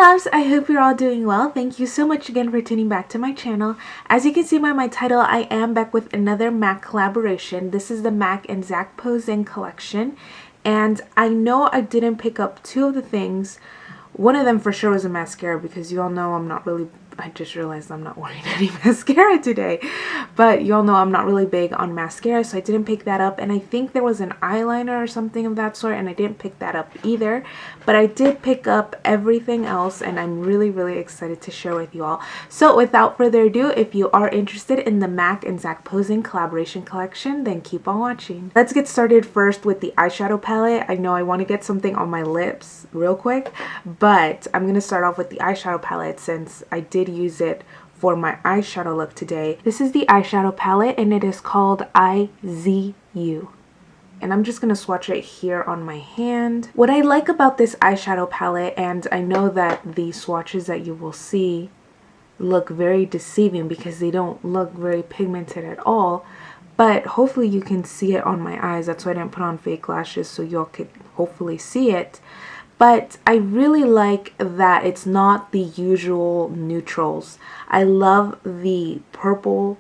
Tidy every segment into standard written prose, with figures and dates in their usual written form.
loves, I hope you're all doing well. Thank you so much again for tuning back to my channel. As you can see by my title, I am back with another MAC collaboration. This is the MAC and Zac Posen collection. And I know I didn't pick up two of the things. One of them for sure was a mascara because you all know I'm not really, I just realized I'm not wearing any mascara today. But you all know I'm not really big on mascara, so I didn't pick that up. And I think there was an eyeliner or something of that sort, and I didn't pick that up either. But I did pick up everything else, and I'm really excited to share with you all. So without further ado, if you are interested in the MAC and Zac Posen collaboration collection, then keep on watching. Let's get started first with the eyeshadow palette. I know I want to get something on my lips real quick, but I'm going to start off with the eyeshadow palette since I did use it for my eyeshadow look today. This is the eyeshadow palette and it is called IZU. And I'm just going to swatch it here on my hand. What I like about this eyeshadow palette, and I know that the swatches that you will see look very deceiving because they don't look very pigmented at all, but hopefully you can see it on my eyes. That's why I didn't put on fake lashes, so y'all could hopefully see it. But I really like that it's not the usual neutrals. I love the purple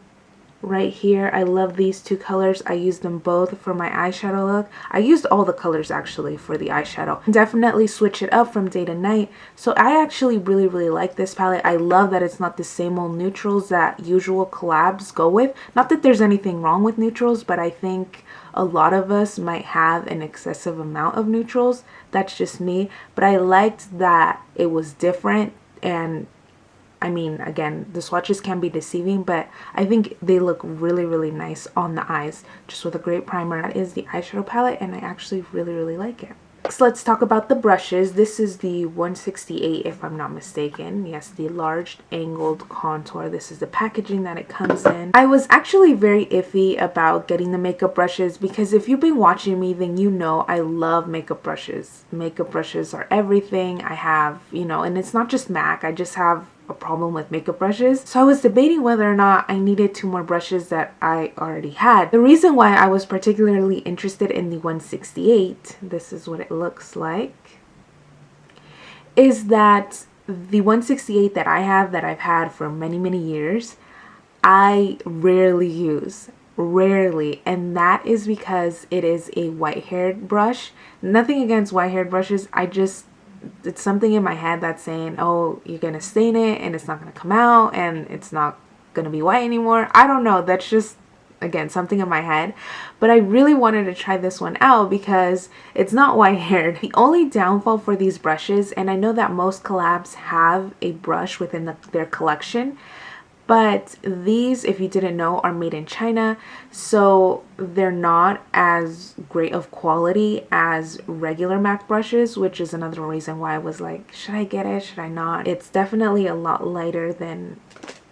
right here. I love these two colors. I used them both for my eyeshadow look. I used all the colors actually for the eyeshadow. Definitely switch it up from day to night. So I actually really like this palette. I love that it's not the same old neutrals that usual collabs go with. Not that there's anything wrong with neutrals, but I think a lot of us might have an excessive amount of neutrals. That's just me. But I liked that it was different, and I mean, again, the swatches can be deceiving, but I think they look really nice on the eyes. Just with a great primer. That is the eyeshadow palette, and I actually really like it. Next, let's talk about the brushes. This is the 168, if I'm not mistaken. Yes, the large angled contour. This is the packaging that it comes in. I was actually very iffy about getting the makeup brushes because if you've been watching me, then you know I love makeup brushes. Makeup brushes are everything. I have, you know, and it's not just MAC. I just have a problem with makeup brushes. So I was debating whether or not I needed two more brushes that I already had. The reason why I was particularly interested in the 168, this is what it looks like, is that the 168 that I have, that I've had for many years, I rarely use. Rarely. And that is because it is a white-haired brush. Nothing against white-haired brushes. It's something in my head that's saying, oh, you're gonna stain it and it's not gonna come out and it's not gonna be white anymore. I don't know, that's just, again, something in my head. But I really wanted to try this one out because it's not white haired. The only downfall for these brushes, and I know that most collabs have a brush within their collection, but these, if you didn't know, are made in China, so they're not as great of quality as regular MAC brushes, which is another reason why I was like, should I get it? Should I not? It's definitely a lot lighter than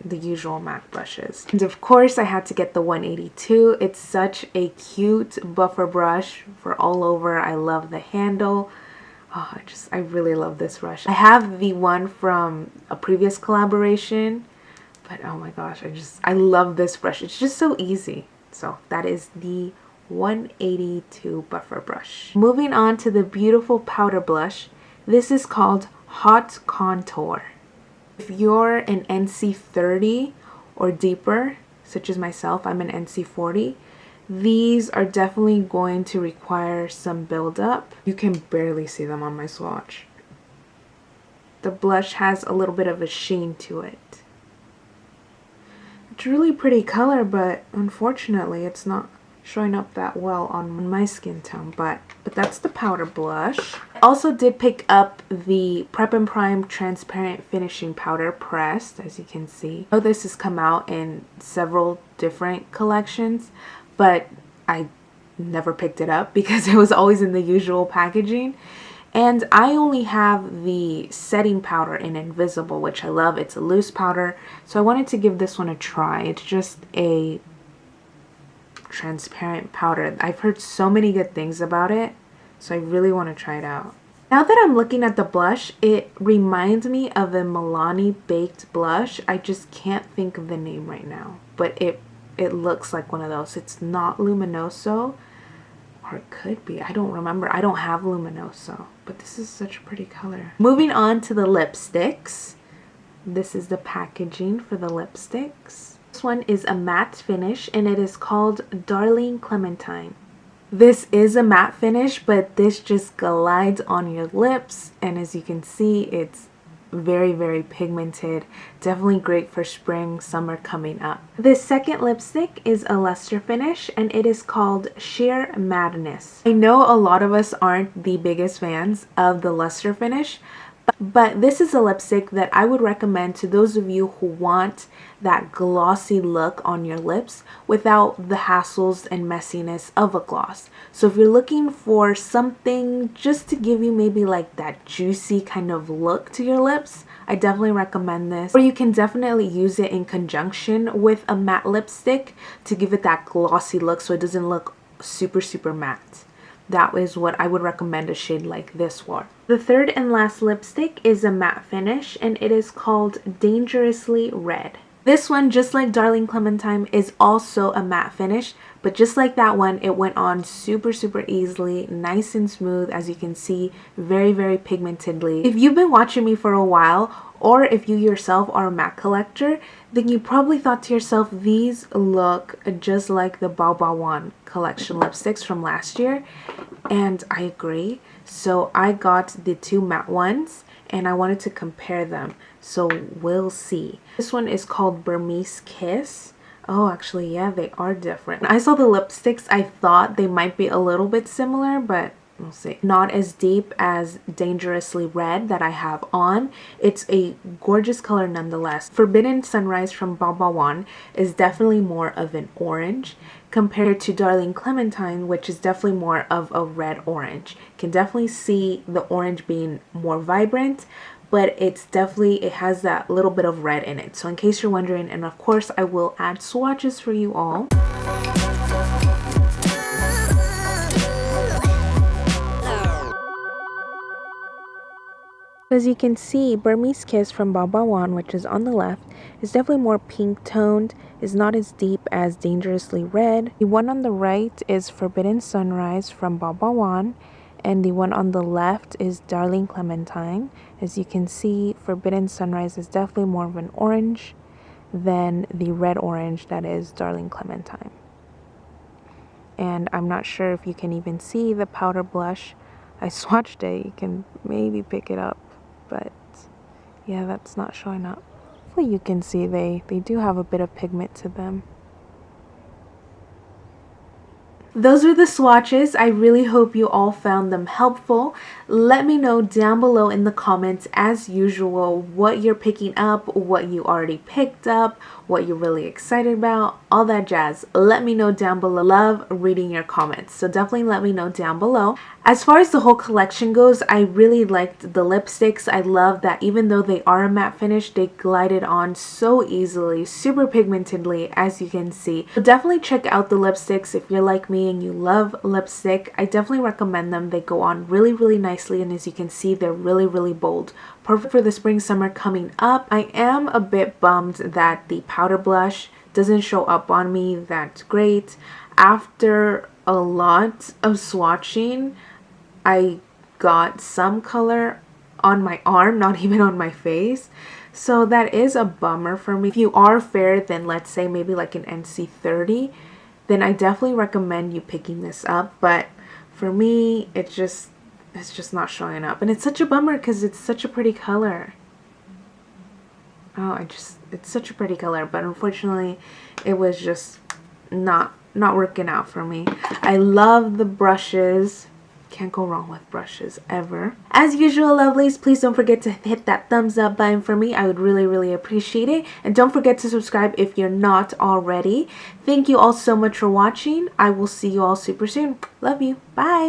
the usual MAC brushes. And of course, I had to get the 182. It's such a cute buffer brush for all over. I love the handle. Oh, I really love this brush. I have the one from a previous collaboration, but oh my gosh, I love this brush. It's just so easy. So that is the 182 buffer brush. Moving on to the beautiful powder blush. This is called Hot Contour. If you're an NC 30 or deeper, such as myself, I'm an NC 40, these are definitely going to require some buildup. You can barely see them on my swatch. The blush has a little bit of a sheen to it. It's a really pretty color, but unfortunately it's not showing up that well on my skin tone, but that's the powder blush. I also did pick up the Prep and Prime Transparent Finishing Powder pressed, as you can see. I know this has come out in several different collections, but I never picked it up because it was always in the usual packaging. And I only have the setting powder in Invisible, which I love. It's a loose powder, so I wanted to give this one a try. It's just a transparent powder. I've heard so many good things about it, so I really want to try it out. Now that I'm looking at the blush, it reminds me of a Milani Baked blush. I just can't think of the name right now, but it looks like one of those. It's not Luminoso. Or it could be. I don't remember. I don't have Luminoso. But this is such a pretty color. Moving on to the lipsticks. This is the packaging for the lipsticks. This one is a matte finish and it is called Darling Clementine. This is a matte finish, but this just glides on your lips, and as you can see, it's very, very pigmented. Definitely great for spring, summer coming up. The second lipstick is a luster finish and it is called Sheer Madness. I know a lot of us aren't the biggest fans of the luster finish, but this is a lipstick that I would recommend to those of you who want that glossy look on your lips without the hassles and messiness of a gloss. So if you're looking for something just to give you maybe like that juicy kind of look to your lips, I definitely recommend this. Or you can definitely use it in conjunction with a matte lipstick to give it that glossy look so it doesn't look super, super matte. That is what I would recommend a shade like this for. The third and last lipstick is a matte finish and it is called Dangerously Red. This one, just like Darling Clementine, is also a matte finish, but just like that one, it went on super, super easily, nice and smooth, as you can see, very, very pigmentedly. If you've been watching me for a while, or if you yourself are a matte collector, then you probably thought to yourself, these look just like the Bao Bao Wan collection lipsticks from last year, and I agree. So I got the two matte ones and I wanted to compare them, so we'll see. This one is called Burmese Kiss. Oh, actually, yeah, they are different. I saw the lipsticks, I thought they might be a little bit similar, but we'll see. Not as deep as Dangerously Red that I have on. It's a gorgeous color nonetheless. Forbidden Sunrise from Bao Bao Wan is definitely more of an orange compared to Darling Clementine, which is definitely more of a red orange. Can definitely see the orange being more vibrant, but it has that little bit of red in it. So in case you're wondering, and of course I will add swatches for you all. As you can see, Burmese Kiss from Bao Bao Wan, which is on the left, is definitely more pink toned, is not as deep as Dangerously Red. The one on the right is Forbidden Sunrise from Bao Bao Wan, and the one on the left is Darling Clementine. As you can see, Forbidden Sunrise is definitely more of an orange than the red orange that is Darling Clementine. And I'm not sure if you can even see the powder blush. I swatched it, you can maybe pick it up, but yeah, that's not showing up. Hopefully you can see they do have a bit of pigment to them. Those are the swatches. I really hope you all found them helpful. Let me know down below in the comments, as usual, what you're picking up, what you already picked up, what you're really excited about, all that jazz. Let me know down below. Love reading your comments, so definitely let me know down below. As far as the whole collection goes, I really liked the lipsticks. I love that even though they are a matte finish, they glided on so easily, super pigmentedly, as you can see. So definitely check out the lipsticks if you're like me and you love lipstick. I definitely recommend them. They go on really, really nicely, and as you can see, they're really, really bold. Perfect for the spring, summer coming up. I am a bit bummed that the powder blush doesn't show up on me. That's great. After a lot of swatching, I got some color on my arm, not even on my face. So that is a bummer for me. If you are fair, then let's say maybe like an NC30, then I definitely recommend you picking this up. But for me, it's just not showing up. And it's such a bummer because it's such a pretty color. Oh, it's such a pretty color, but unfortunately it was just not working out for me. I love the brushes. Can't go wrong with brushes ever. As usual, lovelies, please don't forget to hit that thumbs up button for me. I would really, really appreciate it. And don't forget to subscribe if you're not already. Thank you all so much for watching. I will see you all super soon. Love you. Bye.